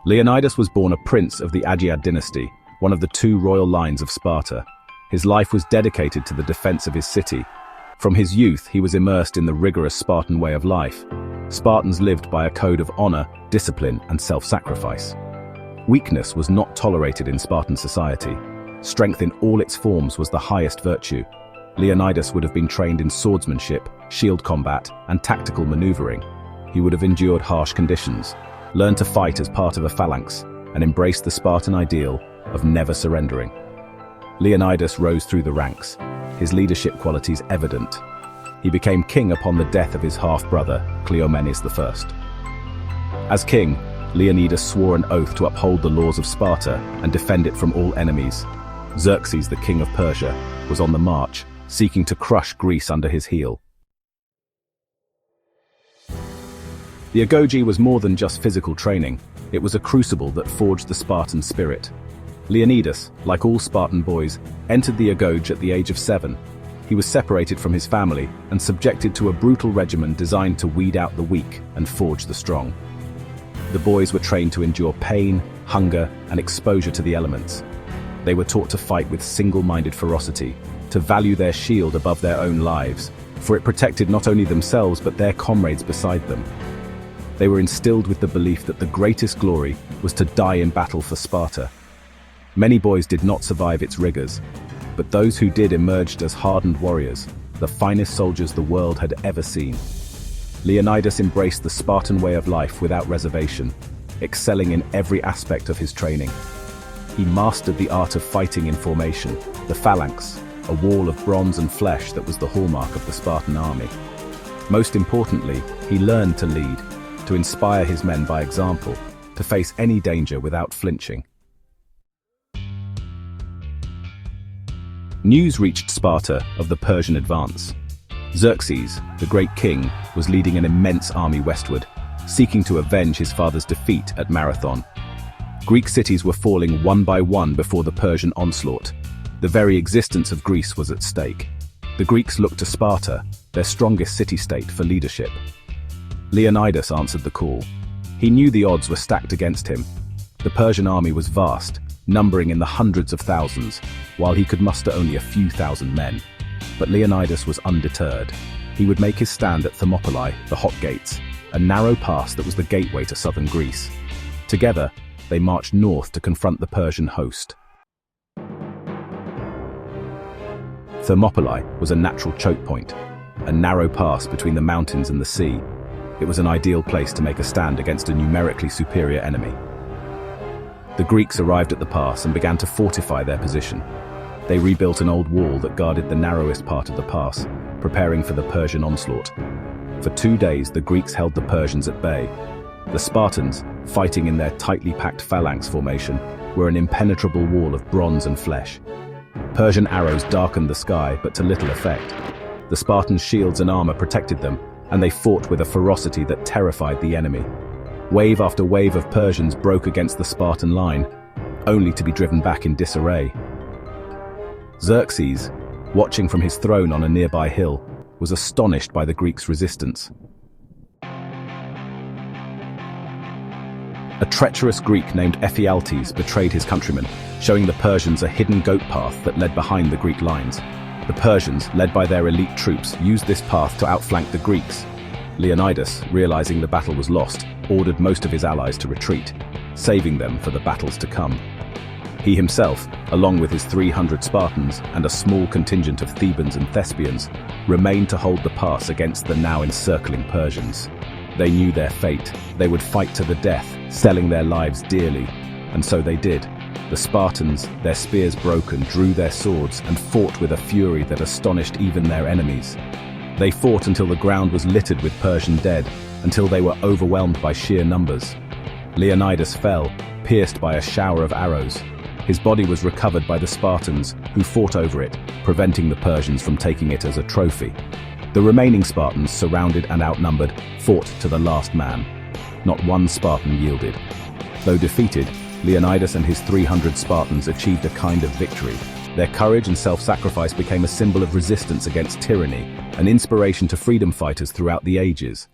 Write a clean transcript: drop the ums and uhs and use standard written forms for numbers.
Leonidas was born a prince of the Agead dynasty, one of the two royal lines of Sparta. His life was dedicated to the defense of his city. From his youth, he was immersed in the rigorous Spartan way of life. Spartans lived by a code of honor, discipline, and self-sacrifice. Weakness was not tolerated in Spartan society. Strength in all its forms was the highest virtue. Leonidas would have been trained in swordsmanship, shield combat, and tactical maneuvering. He would have endured harsh conditions, learned to fight as part of a phalanx, and embraced the Spartan ideal of never surrendering. Leonidas rose through the ranks, his leadership qualities evident. He became king upon the death of his half-brother, Cleomenes I. As king, Leonidas swore an oath to uphold the laws of Sparta and defend it from all enemies. Xerxes, the king of Persia, was on the march, seeking to crush Greece under his heel. The agoge was more than just physical training. It was a crucible that forged the Spartan spirit. Leonidas, like all Spartan boys, entered the agoge at the age of 7. He was separated from his family and subjected to a brutal regimen designed to weed out the weak and forge the strong. The boys were trained to endure pain, hunger, and exposure to the elements. They were taught to fight with single-minded ferocity, to value their shield above their own lives, for it protected not only themselves but their comrades beside them. They were instilled with the belief that the greatest glory was to die in battle for Sparta. Many boys did not survive its rigors, but those who did emerged as hardened warriors, the finest soldiers the world had ever seen. Leonidas embraced the Spartan way of life without reservation, excelling in every aspect of his training. He mastered the art of fighting in formation, the phalanx, a wall of bronze and flesh that was the hallmark of the Spartan army. Most importantly, he learned to lead, to inspire his men by example, to face any danger without flinching. News reached Sparta of the Persian advance. Xerxes, the great king, was leading an immense army westward, seeking to avenge his father's defeat at Marathon. Greek cities were falling one by one before the Persian onslaught. The very existence of Greece was at stake. The Greeks looked to Sparta, their strongest city-state, for leadership. Leonidas answered the call. He knew the odds were stacked against him. The Persian army was vast, numbering in the hundreds of thousands, while he could muster only a few thousand men. But Leonidas was undeterred. He would make his stand at Thermopylae, the Hot Gates, a narrow pass that was the gateway to southern Greece. Together, they marched north to confront the Persian host. Thermopylae was a natural choke point, a narrow pass between the mountains and the sea. It was an ideal place to make a stand against a numerically superior enemy. The Greeks arrived at the pass and began to fortify their position. They rebuilt an old wall that guarded the narrowest part of the pass, preparing for the Persian onslaught. For 2 days, the Greeks held the Persians at bay. The Spartans, fighting in their tightly packed phalanx formation, were an impenetrable wall of bronze and flesh. Persian arrows darkened the sky, but to little effect. The Spartans' shields and armor protected them, and they fought with a ferocity that terrified the enemy. Wave after wave of Persians broke against the Spartan line, only to be driven back in disarray. Xerxes, watching from his throne on a nearby hill, was astonished by the Greeks' resistance. A treacherous Greek named Ephialtes betrayed his countrymen, showing the Persians a hidden goat path that led behind the Greek lines. The Persians, led by their elite troops, used this path to outflank the Greeks. Leonidas, realizing the battle was lost, ordered most of his allies to retreat, saving them for the battles to come. He himself, along with his 300 Spartans and a small contingent of Thebans and Thespians, remained to hold the pass against the now encircling Persians. They knew their fate. They would fight to the death, selling their lives dearly. And so they did. The Spartans, their spears broken, drew their swords and fought with a fury that astonished even their enemies. They fought until the ground was littered with Persian dead, until they were overwhelmed by sheer numbers. Leonidas fell, pierced by a shower of arrows. His body was recovered by the Spartans, who fought over it, preventing the Persians from taking it as a trophy. The remaining Spartans, surrounded and outnumbered, fought to the last man. Not one Spartan yielded. Though defeated, Leonidas and his 300 Spartans achieved a kind of victory. Their courage and self-sacrifice became a symbol of resistance against tyranny, an inspiration to freedom fighters throughout the ages.